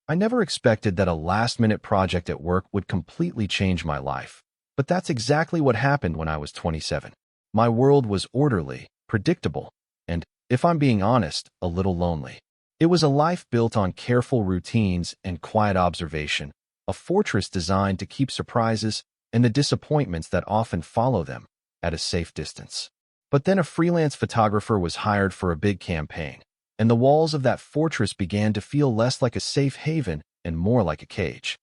I never expected that a last-minute project at work would completely change my life. But that's exactly what happened when I was 27. My world was orderly, predictable, and, if I'm being honest, a little lonely. It was a life built on careful routines and quiet observation, a fortress designed to keep surprises and the disappointments that often follow them at a safe distance. But then a freelance photographer was hired for a big campaign, and the walls of that fortress began to feel less like a safe haven and more like a cage.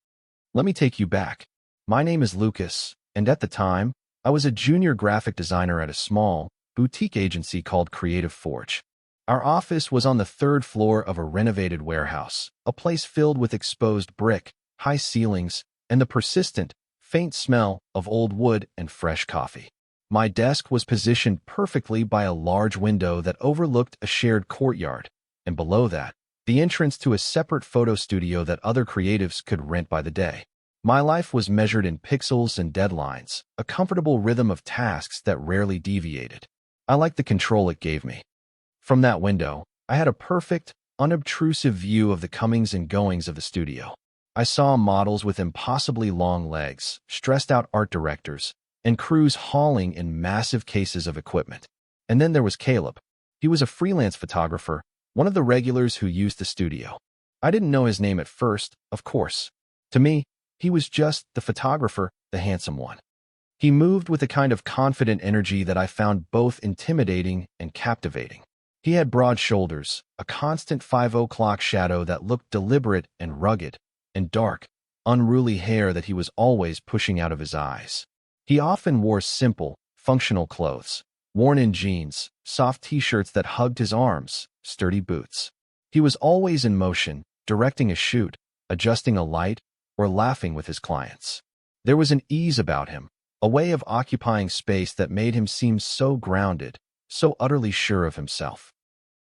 Let me take you back. My name is Lucas, and at the time, I was a junior graphic designer at a small, boutique agency called Creative Forge. Our office was on the third floor of a renovated warehouse, a place filled with exposed brick, high ceilings, and the persistent, faint smell of old wood and fresh coffee. My desk was positioned perfectly by a large window that overlooked a shared courtyard, and below that, the entrance to a separate photo studio that other creatives could rent by the day. My life was measured in pixels and deadlines, a comfortable rhythm of tasks that rarely deviated. I liked the control it gave me. From that window, I had a perfect, unobtrusive view of the comings and goings of the studio. I saw models with impossibly long legs, stressed-out art directors, and crews hauling in massive cases of equipment. And then there was Caleb. He was a freelance photographer, one of the regulars who used the studio. I didn't know his name at first, of course. To me, he was just the photographer, the handsome one. He moved with a kind of confident energy that I found both intimidating and captivating. He had broad shoulders, a constant 5 o'clock shadow that looked deliberate and rugged, and dark, unruly hair that he was always pushing out of his eyes. He often wore simple, functional clothes, worn-in jeans, soft t-shirts that hugged his arms, sturdy boots. He was always in motion, directing a shoot, adjusting a light, or laughing with his clients. There was an ease about him, a way of occupying space that made him seem so grounded, so utterly sure of himself.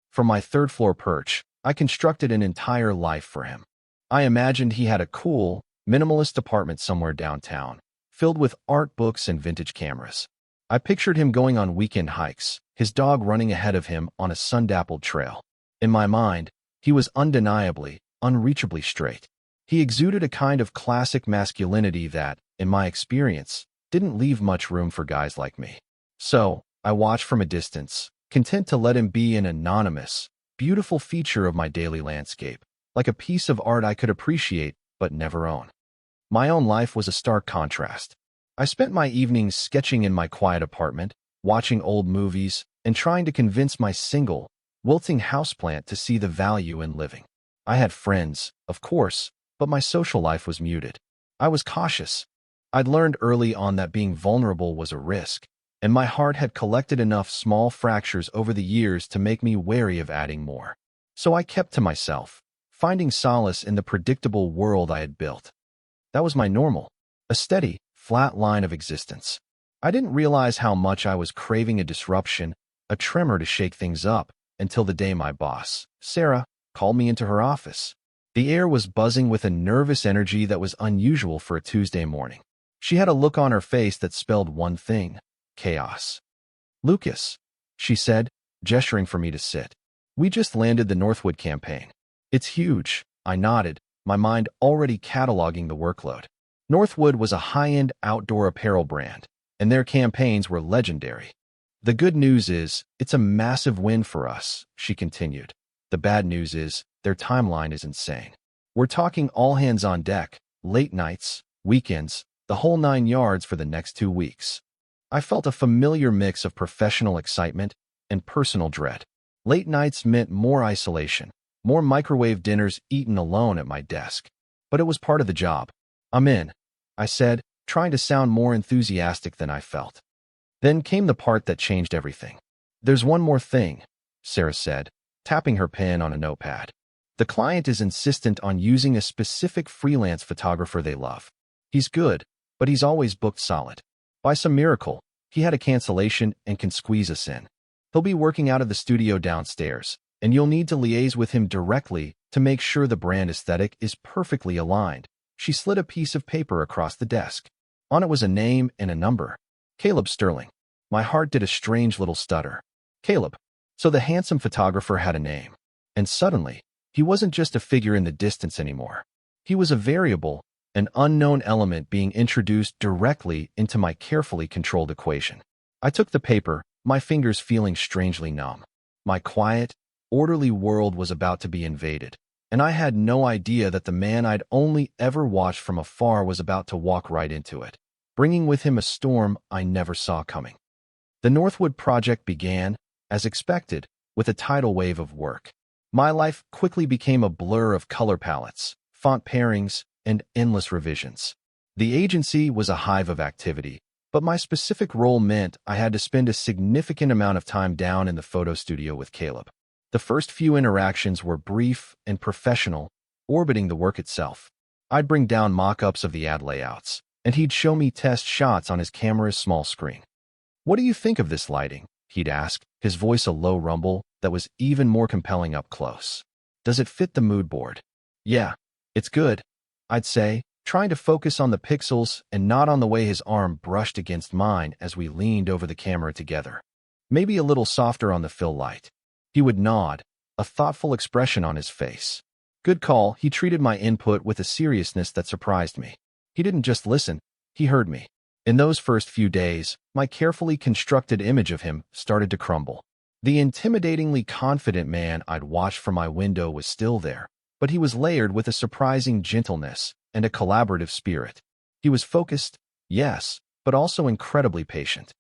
From my third-floor perch, I constructed an entire life for him. I imagined he had a cool, minimalist apartment somewhere downtown, filled with art books and vintage cameras. I pictured him going on weekend hikes, his dog running ahead of him on a sun-dappled trail. In my mind, he was undeniably, unreachably straight. He exuded a kind of classic masculinity that, in my experience, didn't leave much room for guys like me. So, I watched from a distance, content to let him be an anonymous, beautiful feature of my daily landscape, like a piece of art I could appreciate but never own. My own life was a stark contrast. I spent my evenings sketching in my quiet apartment, watching old movies, and trying to convince my single, wilting houseplant to see the value in living. I had friends, of course, but my social life was muted. I was cautious. I'd learned early on that being vulnerable was a risk, and my heart had collected enough small fractures over the years to make me wary of adding more. So I kept to myself, finding solace in the predictable world I had built. That was my normal, a steady, flat line of existence. I didn't realize how much I was craving a disruption, a tremor to shake things up, until the day my boss, Sarah, called me into her office. The air was buzzing with a nervous energy that was unusual for a Tuesday morning. She had a look on her face that spelled one thing: chaos. "Lucas," she said, gesturing for me to sit. "We just landed the Northwood campaign. It's huge." I nodded, my mind already cataloging the workload. Northwood was a high-end outdoor apparel brand, and their campaigns were legendary. "The good news is, it's a massive win for us," she continued. "The bad news is, their timeline is insane. We're talking all hands on deck, late nights, weekends, the whole 9 yards for the next 2 weeks." I felt a familiar mix of professional excitement and personal dread. Late nights meant more isolation, more microwave dinners eaten alone at my desk. But it was part of the job. "I'm in," I said, trying to sound more enthusiastic than I felt. Then came the part that changed everything. "There's one more thing," Sarah said, tapping her pen on a notepad. "The client is insistent on using a specific freelance photographer they love. He's good, but he's always booked solid. By some miracle, he had a cancellation and can squeeze us in. He'll be working out of the studio downstairs, and you'll need to liaise with him directly to make sure the brand aesthetic is perfectly aligned." She slid a piece of paper across the desk. On it was a name and a number. Caleb Sterling. My heart did a strange little stutter. Caleb. So the handsome photographer had a name. And suddenly, he wasn't just a figure in the distance anymore. He was a variable, an unknown element being introduced directly into my carefully controlled equation. I took the paper, my fingers feeling strangely numb. My quiet, orderly world was about to be invaded, and I had no idea that the man I'd only ever watched from afar was about to walk right into it, bringing with him a storm I never saw coming. The Northwood project began, as expected, with a tidal wave of work. My life quickly became a blur of color palettes, font pairings, and endless revisions. The agency was a hive of activity, but my specific role meant I had to spend a significant amount of time down in the photo studio with Caleb. The first few interactions were brief and professional, orbiting the work itself. I'd bring down mock-ups of the ad layouts, and he'd show me test shots on his camera's small screen. "What do you think of this lighting?" he'd ask, his voice a low rumble that was even more compelling up close. "Does it fit the mood board?" "Yeah, it's good," I'd say, trying to focus on the pixels and not on the way his arm brushed against mine as we leaned over the camera together. "Maybe a little softer on the fill light." He would nod, a thoughtful expression on his face. "Good call." He treated my input with a seriousness that surprised me. He didn't just listen, he heard me. In those first few days, my carefully constructed image of him started to crumble. The intimidatingly confident man I'd watched from my window was still there, but he was layered with a surprising gentleness and a collaborative spirit. He was focused, yes, but also incredibly patient.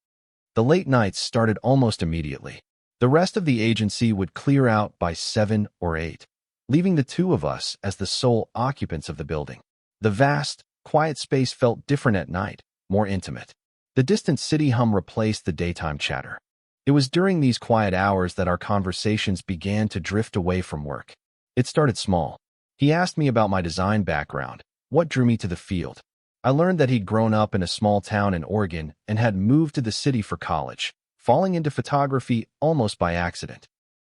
The late nights started almost immediately. The rest of the agency would clear out by 7 or 8, leaving the two of us as the sole occupants of the building. The vast, quiet space felt different at night, more intimate. The distant city hum replaced the daytime chatter. It was during these quiet hours that our conversations began to drift away from work. It started small. He asked me about my design background, what drew me to the field. I learned that he'd grown up in a small town in Oregon and had moved to the city for college, falling into photography almost by accident.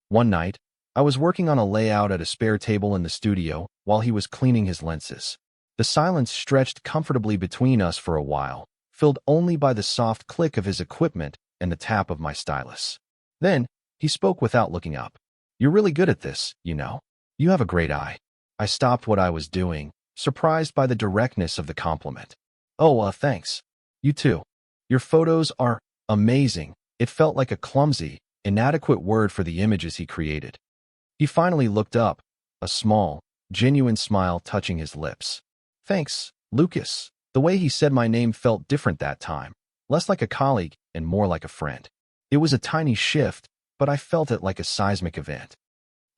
One night, I was working on a layout at a spare table in the studio while he was cleaning his lenses. The silence stretched comfortably between us for a while, filled only by the soft click of his equipment and the tap of my stylus. Then, he spoke without looking up. "You're really good at this, you know. You have a great eye." I stopped what I was doing, surprised by the directness of the compliment. "Oh, thanks. You too. Your photos are amazing." It felt like a clumsy, inadequate word for the images he created. He finally looked up, a small, genuine smile touching his lips. "Thanks, Lucas." The way he said my name felt different that time, less like a colleague and more like a friend. It was a tiny shift, but I felt it like a seismic event.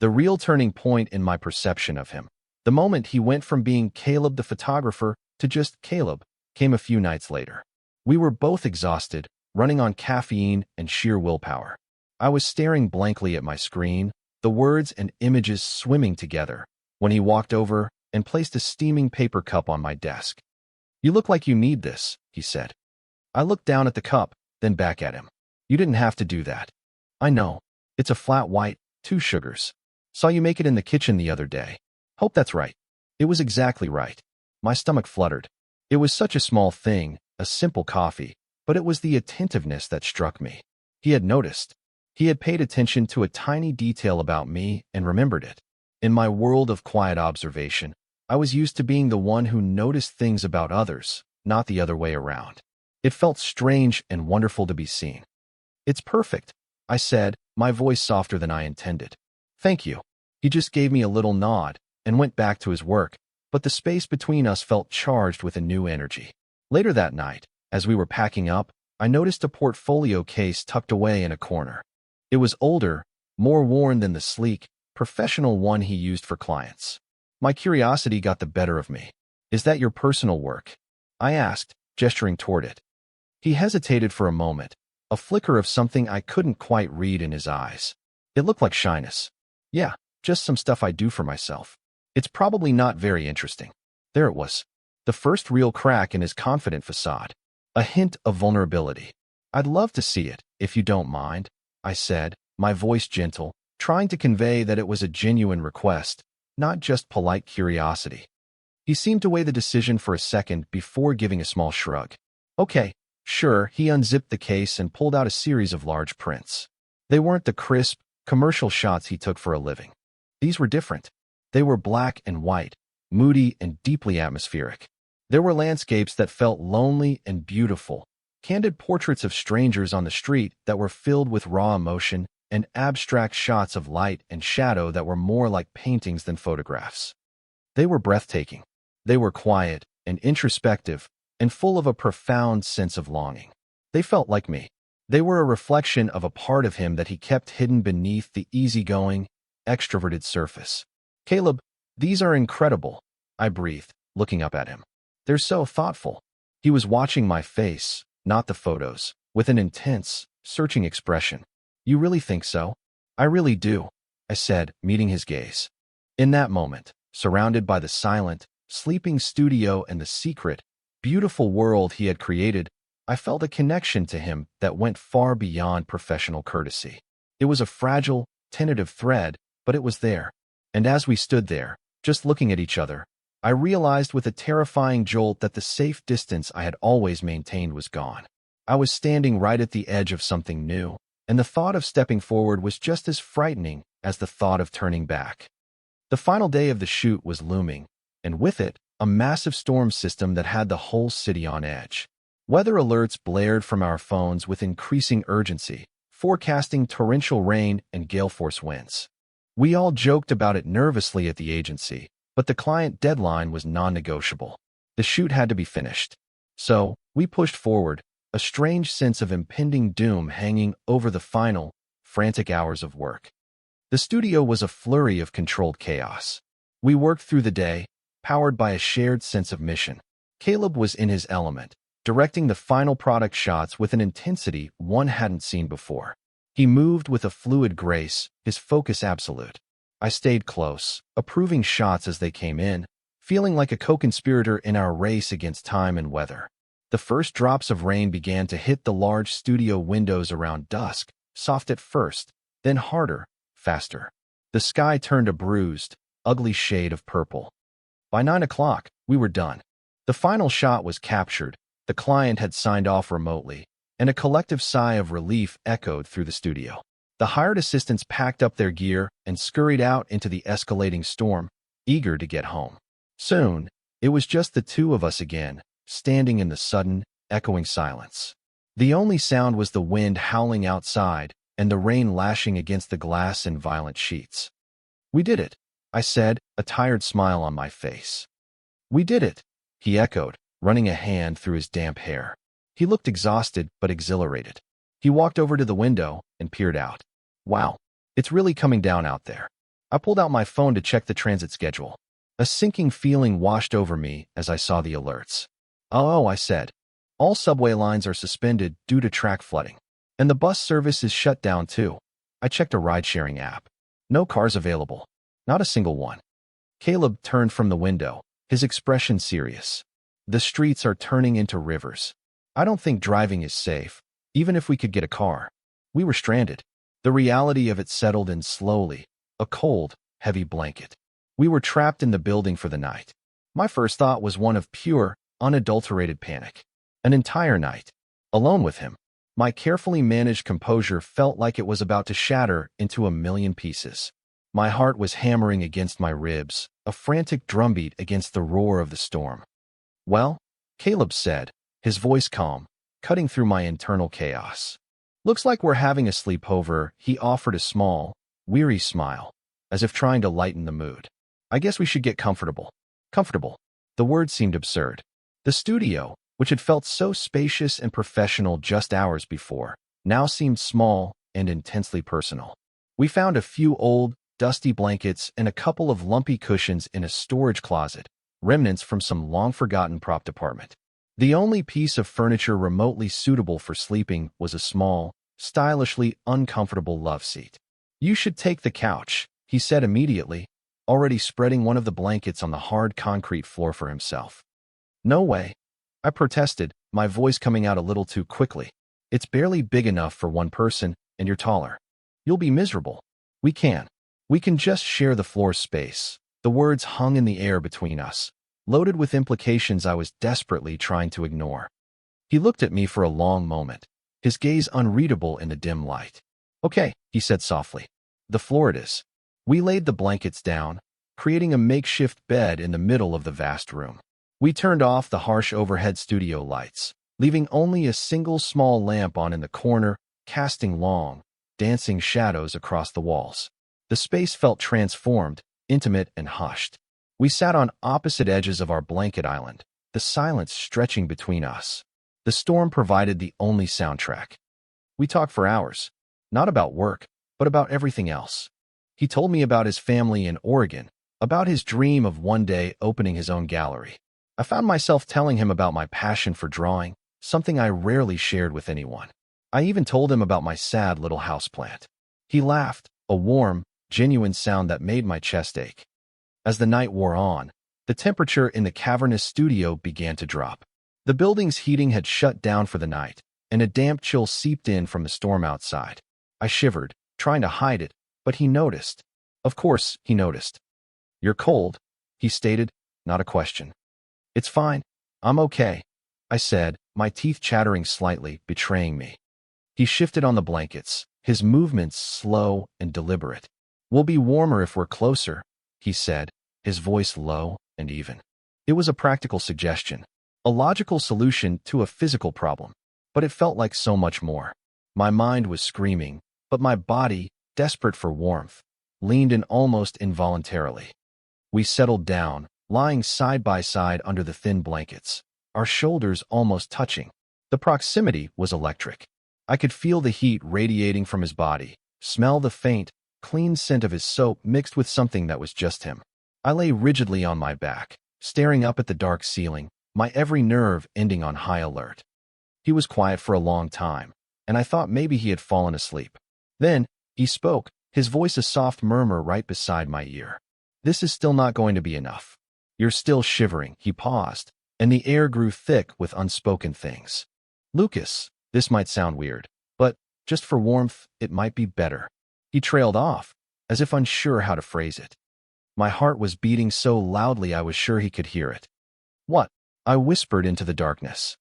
The real turning point in my perception of him, the moment he went from being Caleb the photographer to just Caleb, came a few nights later. We were both exhausted, running on caffeine and sheer willpower. I was staring blankly at my screen, the words and images swimming together, when he walked over and placed a steaming paper cup on my desk. "You look like you need this," he said. I looked down at the cup, then back at him. "You didn't have to do that." "I know. It's a flat white, 2 sugars. Saw you make it in the kitchen the other day." "Hope that's right." It was exactly right. My stomach fluttered. It was such a small thing, a simple coffee, but it was the attentiveness that struck me. He had noticed. He had paid attention to a tiny detail about me and remembered it. In my world of quiet observation, I was used to being the one who noticed things about others, not the other way around. It felt strange and wonderful to be seen. "It's perfect," I said, my voice softer than I intended. "Thank you." He just gave me a little nod and went back to his work, but the space between us felt charged with a new energy. Later that night, as we were packing up, I noticed a portfolio case tucked away in a corner. It was older, more worn than the sleek, professional one he used for clients. My curiosity got the better of me. "Is that your personal work?" I asked, gesturing toward it. He hesitated for a moment, a flicker of something I couldn't quite read in his eyes. It looked like shyness. "Yeah, just some stuff I do for myself. It's probably not very interesting." There it was, the first real crack in his confident facade. A hint of vulnerability. "I'd love to see it, if you don't mind," I said, my voice gentle, trying to convey that it was a genuine request, not just polite curiosity. He seemed to weigh the decision for a second before giving a small shrug. "Okay, sure." He unzipped the case and pulled out a series of large prints. They weren't the crisp, commercial shots he took for a living. These were different. They were black and white, moody and deeply atmospheric. There were landscapes that felt lonely and beautiful, candid portraits of strangers on the street that were filled with raw emotion, and abstract shots of light and shadow that were more like paintings than photographs. They were breathtaking. They were quiet and introspective and full of a profound sense of longing. They felt like me. They were a reflection of a part of him that he kept hidden beneath the easygoing, extroverted surface. "Caleb, these are incredible," I breathed, looking up at him. "They're so thoughtful." He was watching my face, not the photos, with an intense, searching expression. "You really think so?" "I really do," I said, meeting his gaze. In that moment, surrounded by the silent, sleeping studio and the secret, beautiful world he had created, I felt a connection to him that went far beyond professional courtesy. It was a fragile, tentative thread, but it was there. And as we stood there, just looking at each other, I realized with a terrifying jolt that the safe distance I had always maintained was gone. I was standing right at the edge of something new, and the thought of stepping forward was just as frightening as the thought of turning back. The final day of the shoot was looming, and with it, a massive storm system that had the whole city on edge. Weather alerts blared from our phones with increasing urgency, forecasting torrential rain and gale-force winds. We all joked about it nervously at the agency, but the client deadline was non-negotiable. The shoot had to be finished. So, we pushed forward, a strange sense of impending doom hanging over the final, frantic hours of work. The studio was a flurry of controlled chaos. We worked through the day, powered by a shared sense of mission. Caleb was in his element, directing the final product shots with an intensity one hadn't seen before. He moved with a fluid grace, his focus absolute. I stayed close, approving shots as they came in, feeling like a co-conspirator in our race against time and weather. The first drops of rain began to hit the large studio windows around dusk, soft at first, then harder, faster. The sky turned a bruised, ugly shade of purple. By 9 o'clock, we were done. The final shot was captured, the client had signed off remotely, and a collective sigh of relief echoed through the studio. The hired assistants packed up their gear and scurried out into the escalating storm, eager to get home. Soon, it was just the two of us again, standing in the sudden, echoing silence. The only sound was the wind howling outside and the rain lashing against the glass in violent sheets. "We did it," I said, a tired smile on my face. "We did it," he echoed, running a hand through his damp hair. He looked exhausted but exhilarated. He walked over to the window and peered out. "Wow, it's really coming down out there." I pulled out my phone to check the transit schedule. A sinking feeling washed over me as I saw the alerts. "Oh," I said. "All subway lines are suspended due to track flooding. And the bus service is shut down too." I checked a ride-sharing app. No cars available. Not a single one. Caleb turned from the window, his expression serious. "The streets are turning into rivers. I don't think driving is safe, even if we could get a car." We were stranded. The reality of it settled in slowly, a cold, heavy blanket. We were trapped in the building for the night. My first thought was one of pure, unadulterated panic. An entire night, alone with him. My carefully managed composure felt like it was about to shatter into a million pieces. My heart was hammering against my ribs, a frantic drumbeat against the roar of the storm. "Well," Caleb said, his voice calm, cutting through my internal chaos. "Looks like we're having a sleepover." He offered a small, weary smile, as if trying to lighten the mood. "I guess we should get comfortable." Comfortable. The word seemed absurd. The studio, which had felt so spacious and professional just hours before, now seemed small and intensely personal. We found a few old, dusty blankets and a couple of lumpy cushions in a storage closet, remnants from some long-forgotten prop department. The only piece of furniture remotely suitable for sleeping was a small, stylishly uncomfortable love seat. "You should take the couch," he said immediately, already spreading one of the blankets on the hard concrete floor for himself. "No way," I protested, my voice coming out a little too quickly. "It's barely big enough for one person, and you're taller. You'll be miserable." We can just share the floor space." The words hung in the air between us, loaded with implications I was desperately trying to ignore. He looked at me for a long moment, his gaze unreadable in the dim light. "Okay," he said softly. "The floor it is." We laid the blankets down, creating a makeshift bed in the middle of the vast room. We turned off the harsh overhead studio lights, leaving only a single small lamp on in the corner, casting long, dancing shadows across the walls. The space felt transformed, intimate, and hushed. We sat on opposite edges of our blanket island, the silence stretching between us. The storm provided the only soundtrack. We talked for hours, not about work, but about everything else. He told me about his family in Oregon, about his dream of one day opening his own gallery. I found myself telling him about my passion for drawing, something I rarely shared with anyone. I even told him about my sad little houseplant. He laughed, a warm, genuine sound that made my chest ache. As the night wore on, the temperature in the cavernous studio began to drop. The building's heating had shut down for the night, and a damp chill seeped in from the storm outside. I shivered, trying to hide it, but he noticed. Of course, he noticed. "You're cold," he stated, not a question. "It's fine. I'm okay," I said, my teeth chattering slightly, betraying me. He shifted on the blankets, his movements slow and deliberate. "We'll be warmer if we're closer," he said, his voice low and even. It was a practical suggestion, a logical solution to a physical problem, but it felt like so much more. My mind was screaming, but my body, desperate for warmth, leaned in almost involuntarily. We settled down, lying side by side under the thin blankets, our shoulders almost touching. The proximity was electric. I could feel the heat radiating from his body, smell the faint, clean scent of his soap mixed with something that was just him. I lay rigidly on my back, staring up at the dark ceiling, my every nerve ending on high alert. He was quiet for a long time, and I thought maybe he had fallen asleep. Then, he spoke, his voice a soft murmur right beside my ear. "This is still not going to be enough. You're still shivering." He paused, and the air grew thick with unspoken things. "Lucas, this might sound weird, but just for warmth, it might be better." He trailed off, as if unsure how to phrase it. My heart was beating so loudly I was sure he could hear it. "What?" I whispered into the darkness.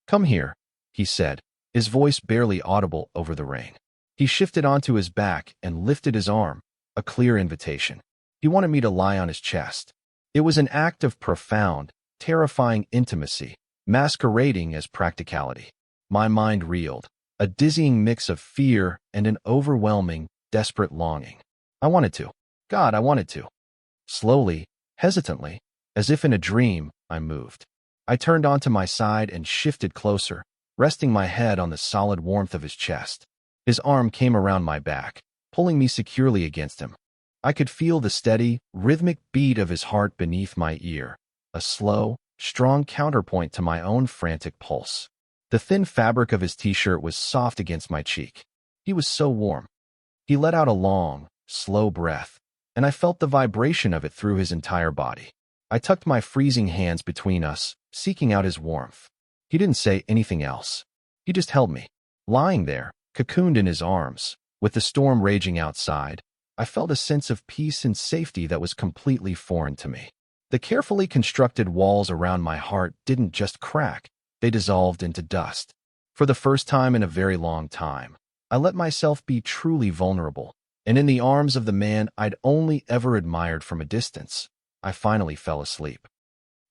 "Come here," he said, his voice barely audible over the rain. He shifted onto his back and lifted his arm, a clear invitation. He wanted me to lie on his chest. It was an act of profound, terrifying intimacy, masquerading as practicality. My mind reeled, a dizzying mix of fear and an overwhelming, desperate longing. I wanted to. God, I wanted to. Slowly, hesitantly, as if in a dream, I moved. I turned onto my side and shifted closer, resting my head on the solid warmth of his chest. His arm came around my back, pulling me securely against him. I could feel the steady, rhythmic beat of his heart beneath my ear, a slow, strong counterpoint to my own frantic pulse. The thin fabric of his t-shirt was soft against my cheek. He was so warm. He let out a long, slow breath, and I felt the vibration of it through his entire body. I tucked my freezing hands between us, seeking out his warmth. He didn't say anything else. He just held me. Lying there, cocooned in his arms, with the storm raging outside, I felt a sense of peace and safety that was completely foreign to me. The carefully constructed walls around my heart didn't just crack, they dissolved into dust. For the first time in a very long time, I let myself be truly vulnerable, and in the arms of the man I'd only ever admired from a distance, I finally fell asleep.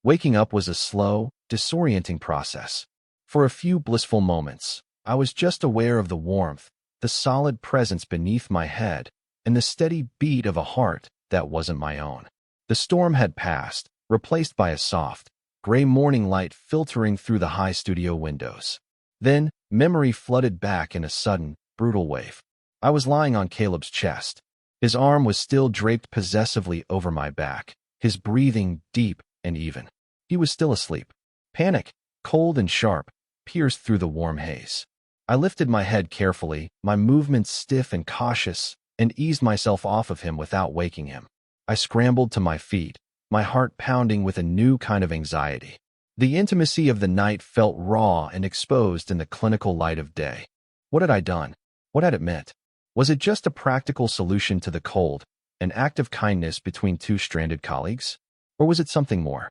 Waking up was a slow, disorienting process. For a few blissful moments, I was just aware of the warmth, the solid presence beneath my head, and the steady beat of a heart that wasn't my own. The storm had passed, replaced by a soft, gray morning light filtering through the high studio windows. Then, memory flooded back in a sudden, brutal wave. I was lying on Caleb's chest. His arm was still draped possessively over my back, his breathing deep and even. He was still asleep. Panic, cold and sharp, pierced through the warm haze. I lifted my head carefully, my movements stiff and cautious, and eased myself off of him without waking him. I scrambled to my feet, my heart pounding with a new kind of anxiety. The intimacy of the night felt raw and exposed in the clinical light of day. What had I done? What had it meant? Was it just a practical solution to the cold, an act of kindness between two stranded colleagues? Or was it something more?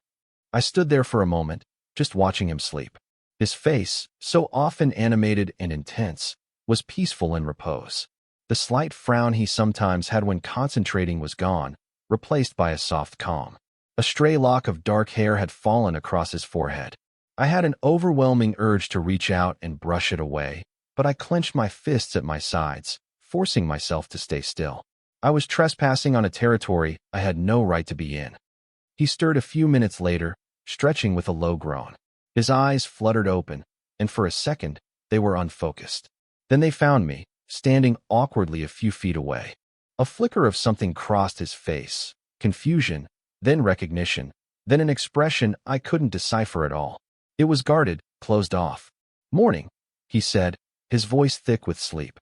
I stood there for a moment, just watching him sleep. His face, so often animated and intense, was peaceful in repose. The slight frown he sometimes had when concentrating was gone, replaced by a soft calm. A stray lock of dark hair had fallen across his forehead. I had an overwhelming urge to reach out and brush it away, but I clenched my fists at my sides, forcing myself to stay still. I was trespassing on a territory I had no right to be in. He stirred a few minutes later, stretching with a low groan. His eyes fluttered open, and for a second, they were unfocused. Then they found me, standing awkwardly a few feet away. A flicker of something crossed his face, confusion, then recognition, then an expression I couldn't decipher at all. It was guarded, closed off. "Morning," he said, his voice thick with sleep.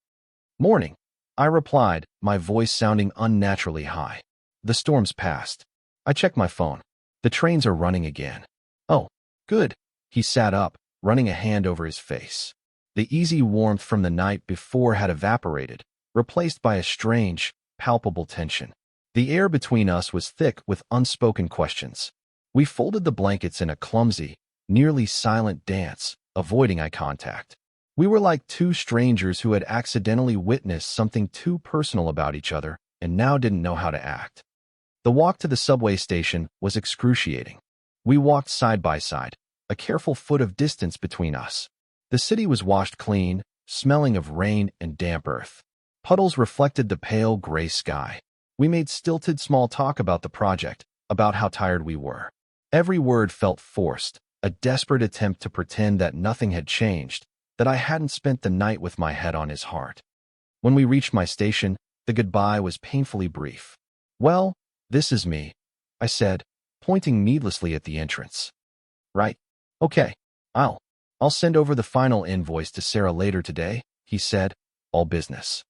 "Morning," I replied, my voice sounding unnaturally high. "The storm's passed." I checked my phone. "The trains are running again." "Oh, good." He sat up, running a hand over his face. The easy warmth from the night before had evaporated, replaced by a strange, palpable tension. The air between us was thick with unspoken questions. We folded the blankets in a clumsy, nearly silent dance, avoiding eye contact. We were like two strangers who had accidentally witnessed something too personal about each other and now didn't know how to act. The walk to the subway station was excruciating. We walked side by side, a careful foot of distance between us. The city was washed clean, smelling of rain and damp earth. Puddles reflected the pale gray sky. We made stilted small talk about the project, about how tired we were. Every word felt forced, a desperate attempt to pretend that nothing had changed, that I hadn't spent the night with my head on his heart. When we reached my station, the goodbye was painfully brief. "Well, this is me," I said, pointing needlessly at the entrance. "Right. Okay. I'll send over the final invoice to Sarah later today," he said, all business.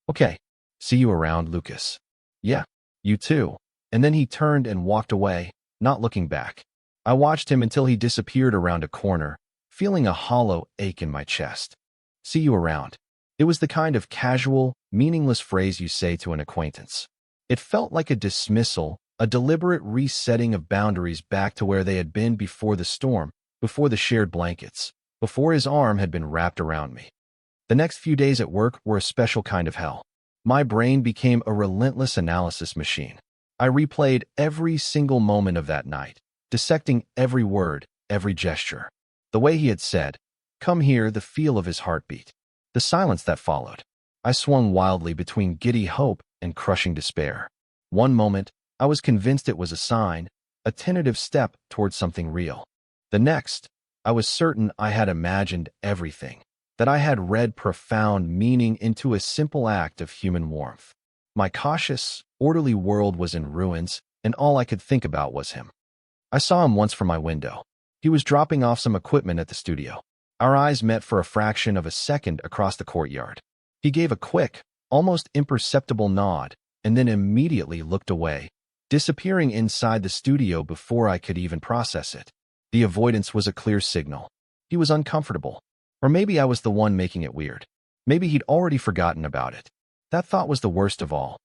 "Okay. See you around, Lucas." "Yeah, you too." And then he turned and walked away, not looking back. I watched him until he disappeared around a corner, feeling a hollow ache in my chest. "See you around." It was the kind of casual, meaningless phrase you say to an acquaintance. It felt like a dismissal, a deliberate resetting of boundaries back to where they had been before the storm, before the shared blankets, before his arm had been wrapped around me. The next few days at work were a special kind of hell. My brain became a relentless analysis machine. I replayed every single moment of that night, dissecting every word, every gesture. The way he had said, "Come here," the feel of his heartbeat. The silence that followed. I swung wildly between giddy hope and crushing despair. One moment, I was convinced it was a sign, a tentative step towards something real. The next, I was certain I had imagined everything, that I had read profound meaning into a simple act of human warmth. My cautious, orderly world was in ruins, and all I could think about was him. I saw him once from my window. He was dropping off some equipment at the studio. Our eyes met for a fraction of a second across the courtyard. He gave a quick, almost imperceptible nod, and then immediately looked away, disappearing inside the studio before I could even process it. The avoidance was a clear signal. He was uncomfortable. Or maybe I was the one making it weird. Maybe he'd already forgotten about it. That thought was the worst of all.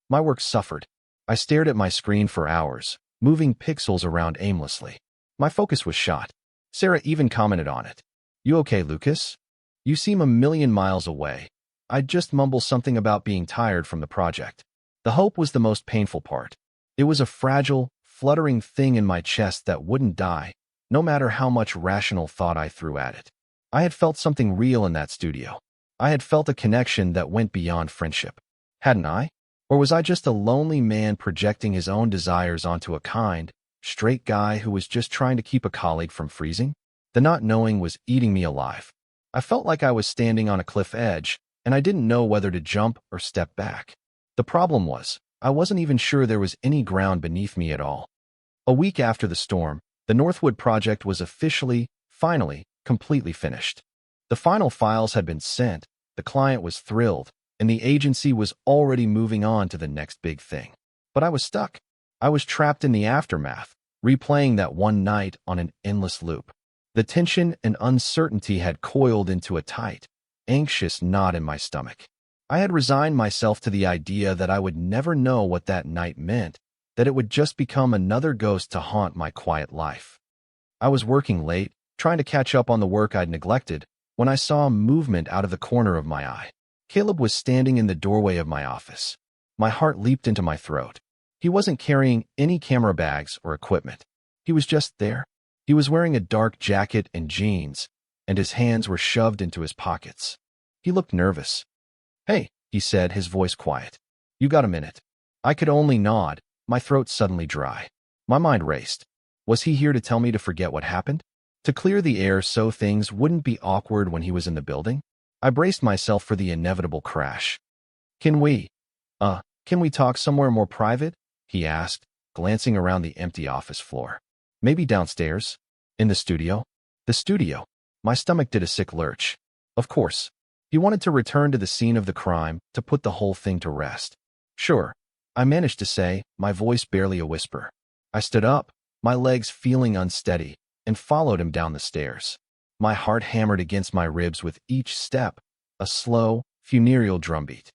My work suffered. I stared at my screen for hours, moving pixels around aimlessly. My focus was shot. Sarah even commented on it. "You okay, Lucas? You seem a million miles away." I'd just mumble something about being tired from the project. The hope was the most painful part. It was a fragile, fluttering thing in my chest that wouldn't die, no matter how much rational thought I threw at it. I had felt something real in that studio. I had felt a connection that went beyond friendship. Hadn't I? Or was I just a lonely man projecting his own desires onto a kind, straight guy who was just trying to keep a colleague from freezing? The not knowing was eating me alive. I felt like I was standing on a cliff edge, and I didn't know whether to jump or step back. The problem was, I wasn't even sure there was any ground beneath me at all. A week after the storm, the Northwood project was officially, finally, completely finished. The final files had been sent, the client was thrilled, and the agency was already moving on to the next big thing. But I was stuck. I was trapped in the aftermath, replaying that one night on an endless loop. The tension and uncertainty had coiled into a tight, anxious knot in my stomach. I had resigned myself to the idea that I would never know what that night meant, that it would just become another ghost to haunt my quiet life. I was working late, trying to catch up on the work I'd neglected, when I saw movement out of the corner of my eye. Caleb was standing in the doorway of my office. My heart leaped into my throat. He wasn't carrying any camera bags or equipment. He was just there. He was wearing a dark jacket and jeans, and his hands were shoved into his pockets. He looked nervous. "Hey," he said, his voice quiet. "You got a minute?" I could only nod, my throat suddenly dry. My mind raced. Was he here to tell me to forget what happened? To clear the air so things wouldn't be awkward when he was in the building? I braced myself for the inevitable crash. Can we talk somewhere more private?" he asked, glancing around the empty office floor. "Maybe downstairs? In the studio?" The studio. My stomach did a sick lurch. Of course. He wanted to return to the scene of the crime, to put the whole thing to rest. "Sure," I managed to say, my voice barely a whisper. I stood up, my legs feeling unsteady, and followed him down the stairs. My heart hammered against my ribs with each step, a slow, funereal drumbeat.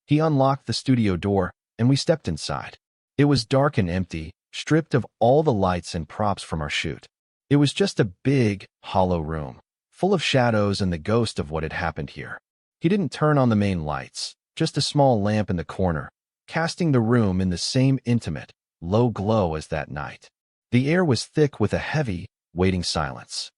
He unlocked the studio door, and we stepped inside. It was dark and empty, stripped of all the lights and props from our shoot. It was just a big, hollow room, full of shadows and the ghost of what had happened here. He didn't turn on the main lights, just a small lamp in the corner, casting the room in the same intimate, low glow as that night. The air was thick with a heavy, waiting silence.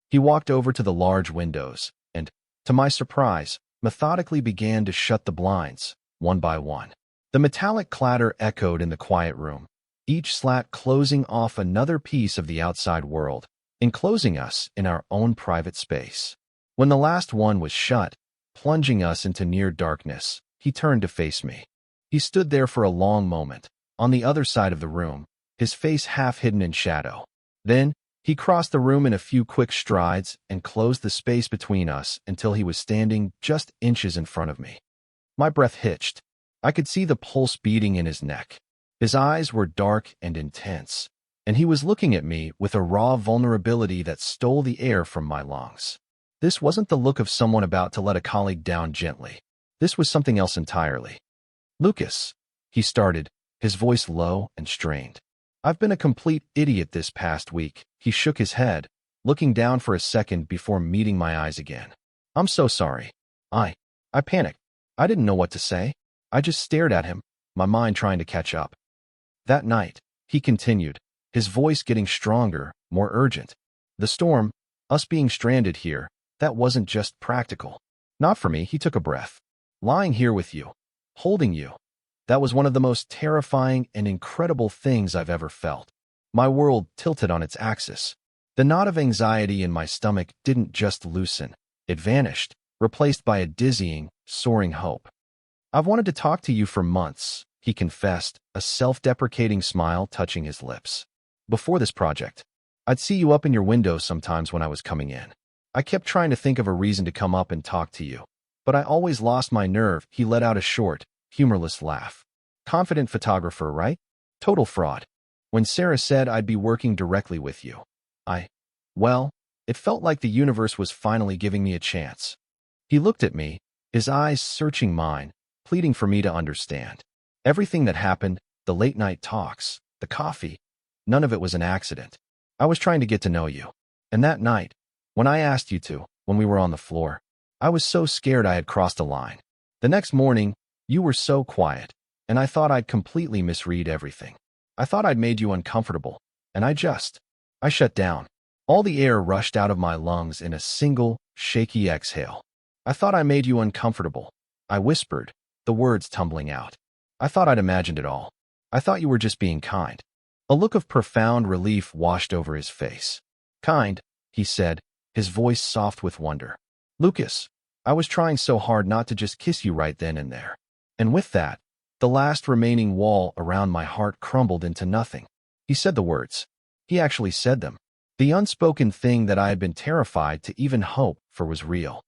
He walked over to the large windows and, to my surprise, methodically began to shut the blinds, one by one. The metallic clatter echoed in the quiet room, each slat closing off another piece of the outside world, enclosing us in our own private space. When the last one was shut, plunging us into near darkness, he turned to face me. He stood there for a long moment, on the other side of the room, his face half hidden in shadow. Then, he crossed the room in a few quick strides and closed the space between us until he was standing just inches in front of me. My breath hitched. I could see the pulse beating in his neck. His eyes were dark and intense, and he was looking at me with a raw vulnerability that stole the air from my lungs. This wasn't the look of someone about to let a colleague down gently. This was something else entirely. "Lucas," he started, his voice low and strained. "I've been a complete idiot this past week." He shook his head, looking down for a second before meeting my eyes again. "I'm so sorry." I panicked. I didn't know what to say. I just stared at him, my mind trying to catch up. "That night," he continued, his voice getting stronger, more urgent. "The storm, us being stranded here, that wasn't just practical. Not for me," he took a breath. "Lying here with you, holding you, that was one of the most terrifying and incredible things I've ever felt." My world tilted on its axis. The knot of anxiety in my stomach didn't just loosen. It vanished, replaced by a dizzying, soaring hope. "I've wanted to talk to you for months," he confessed, a self-deprecating smile touching his lips. "Before this project, I'd see you up in your window sometimes when I was coming in. I kept trying to think of a reason to come up and talk to you, but I always lost my nerve." He let out a short, humorless laugh. "Confident photographer, right? Total fraud. When Sarah said I'd be working directly with you, well, it felt like the universe was finally giving me a chance." He looked at me, his eyes searching mine, pleading for me to understand. Everything that happened, the late-night talks, the coffee, none of it was an accident. I was trying to get to know you. And that night, when I asked you to, when we were on the floor, I was so scared I had crossed a line. The next morning, you were so quiet, and I thought I'd completely misread everything. I thought I'd made you uncomfortable, and I shut down. All the air rushed out of my lungs in a single, shaky exhale. "I thought I made you uncomfortable," I whispered, the words tumbling out. "I thought I'd imagined it all. I thought you were just being kind." A look of profound relief washed over his face. "Kind," he said, his voice soft with wonder. "Lucas, I was trying so hard not to just kiss you right then and there." And with that, the last remaining wall around my heart crumbled into nothing. He said the words. He actually said them. The unspoken thing that I had been terrified to even hope for was real.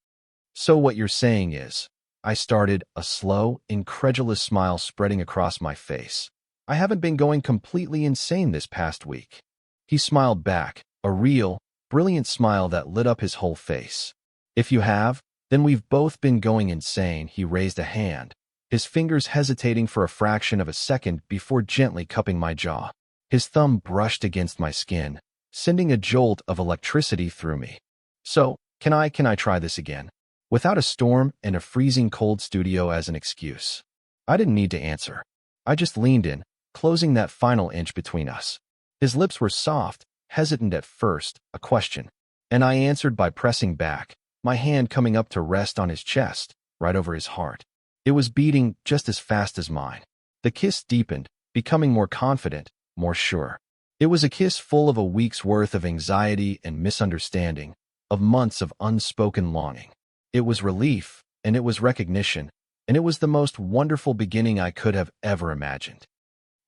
"So what you're saying is," I started, a slow, incredulous smile spreading across my face, "I haven't been going completely insane this past week." He smiled back, a real, brilliant smile that lit up his whole face. "If you have, then we've both been going insane." He raised a hand, his fingers hesitating for a fraction of a second before gently cupping my jaw. His thumb brushed against my skin, sending a jolt of electricity through me. "So, can I try this again? Without a storm and a freezing cold studio as an excuse?" I didn't need to answer. I just leaned in, closing that final inch between us. His lips were soft, hesitant at first, a question, and I answered by pressing back, my hand coming up to rest on his chest, right over his heart. It was beating just as fast as mine. The kiss deepened, becoming more confident, more sure. It was a kiss full of a week's worth of anxiety and misunderstanding, of months of unspoken longing. It was relief, and it was recognition, and it was the most wonderful beginning I could have ever imagined.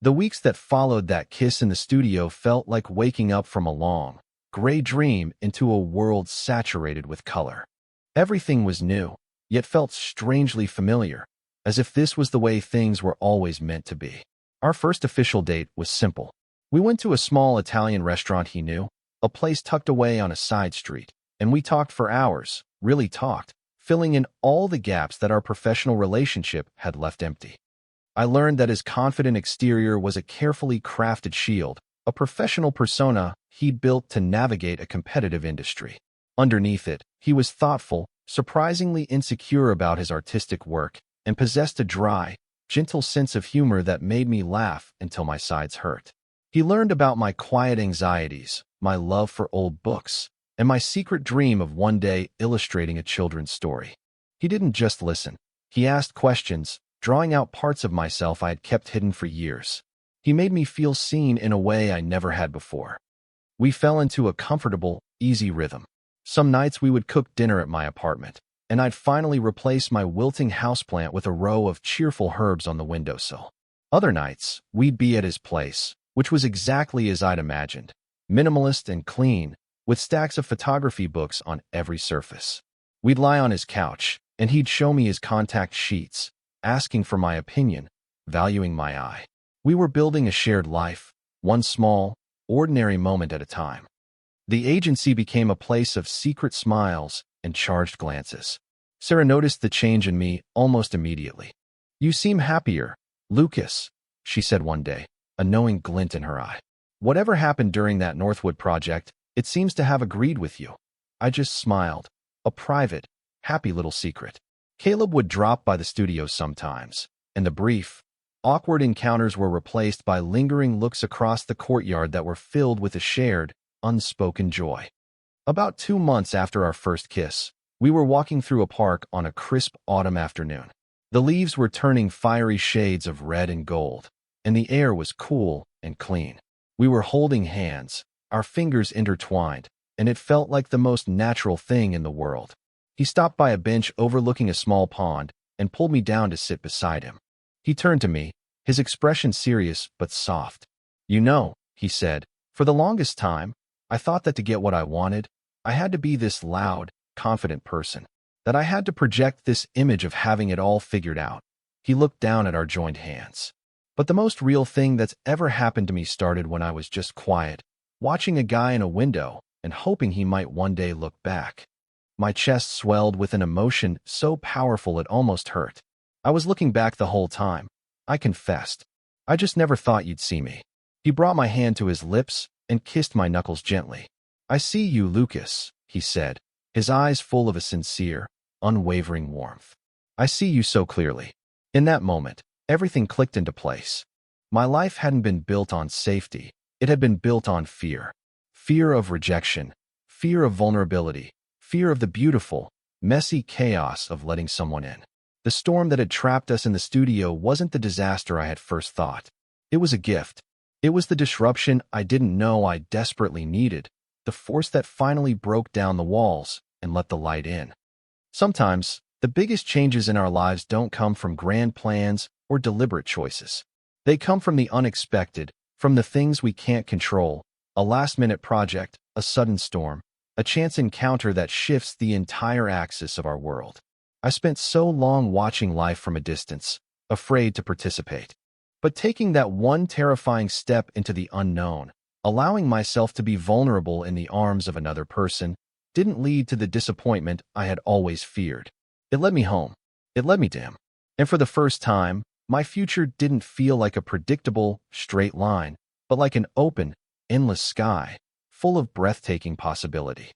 The weeks that followed that kiss in the studio felt like waking up from a long, gray dream into a world saturated with color. Everything was new, yet felt strangely familiar, as if this was the way things were always meant to be. Our first official date was simple. We went to a small Italian restaurant he knew, a place tucked away on a side street, and we talked for hours, really talked, filling in all the gaps that our professional relationship had left empty. I learned that his confident exterior was a carefully crafted shield, a professional persona he'd built to navigate a competitive industry. Underneath it, he was thoughtful, surprisingly insecure about his artistic work, and possessed a dry, gentle sense of humor that made me laugh until my sides hurt. He learned about my quiet anxieties, my love for old books, and my secret dream of one day illustrating a children's story. He didn't just listen. He asked questions, drawing out parts of myself I had kept hidden for years. He made me feel seen in a way I never had before. We fell into a comfortable, easy rhythm. Some nights we would cook dinner at my apartment, and I'd finally replace my wilting houseplant with a row of cheerful herbs on the windowsill. Other nights, we'd be at his place, which was exactly as I'd imagined, minimalist and clean, with stacks of photography books on every surface. We'd lie on his couch, and he'd show me his contact sheets, asking for my opinion, valuing my eye. We were building a shared life, one small, ordinary moment at a time. The agency became a place of secret smiles and charged glances. Sarah noticed the change in me almost immediately. "You seem happier, Lucas," she said one day, a knowing glint in her eye. "Whatever happened during that Northwood project, it seems to have agreed with you." I just smiled, a private, happy little secret. Caleb would drop by the studio sometimes, and the brief, awkward encounters were replaced by lingering looks across the courtyard that were filled with a shared, unspoken joy. About 2 months after our first kiss, we were walking through a park on a crisp autumn afternoon. The leaves were turning fiery shades of red and gold, and the air was cool and clean. We were holding hands, our fingers intertwined, and it felt like the most natural thing in the world. He stopped by a bench overlooking a small pond and pulled me down to sit beside him. He turned to me, his expression serious but soft. "You know," he said, "for the longest time, I thought that to get what I wanted, I had to be this loud, confident person, that I had to project this image of having it all figured out." He looked down at our joined hands. "But the most real thing that's ever happened to me started when I was just quiet, watching a guy in a window and hoping he might one day look back." My chest swelled with an emotion so powerful it almost hurt. "I was looking back the whole time," I confessed. "I just never thought you'd see me." He brought my hand to his lips and kissed my knuckles gently. "I see you, Lucas," he said, his eyes full of a sincere, unwavering warmth. "I see you so clearly." In that moment, everything clicked into place. My life hadn't been built on safety. It had been built on fear. Fear of rejection, fear of vulnerability, fear of the beautiful, messy chaos of letting someone in. The storm that had trapped us in the studio wasn't the disaster I had first thought. It was a gift. It was the disruption I didn't know I desperately needed, the force that finally broke down the walls and let the light in. Sometimes, the biggest changes in our lives don't come from grand plans or deliberate choices. They come from the unexpected, from the things we can't control, a last-minute project, a sudden storm, a chance encounter that shifts the entire axis of our world. I spent so long watching life from a distance, afraid to participate. But taking that one terrifying step into the unknown, allowing myself to be vulnerable in the arms of another person, didn't lead to the disappointment I had always feared. It led me home. It led me to him. And for the first time, my future didn't feel like a predictable, straight line, but like an open, endless sky, full of breathtaking possibility.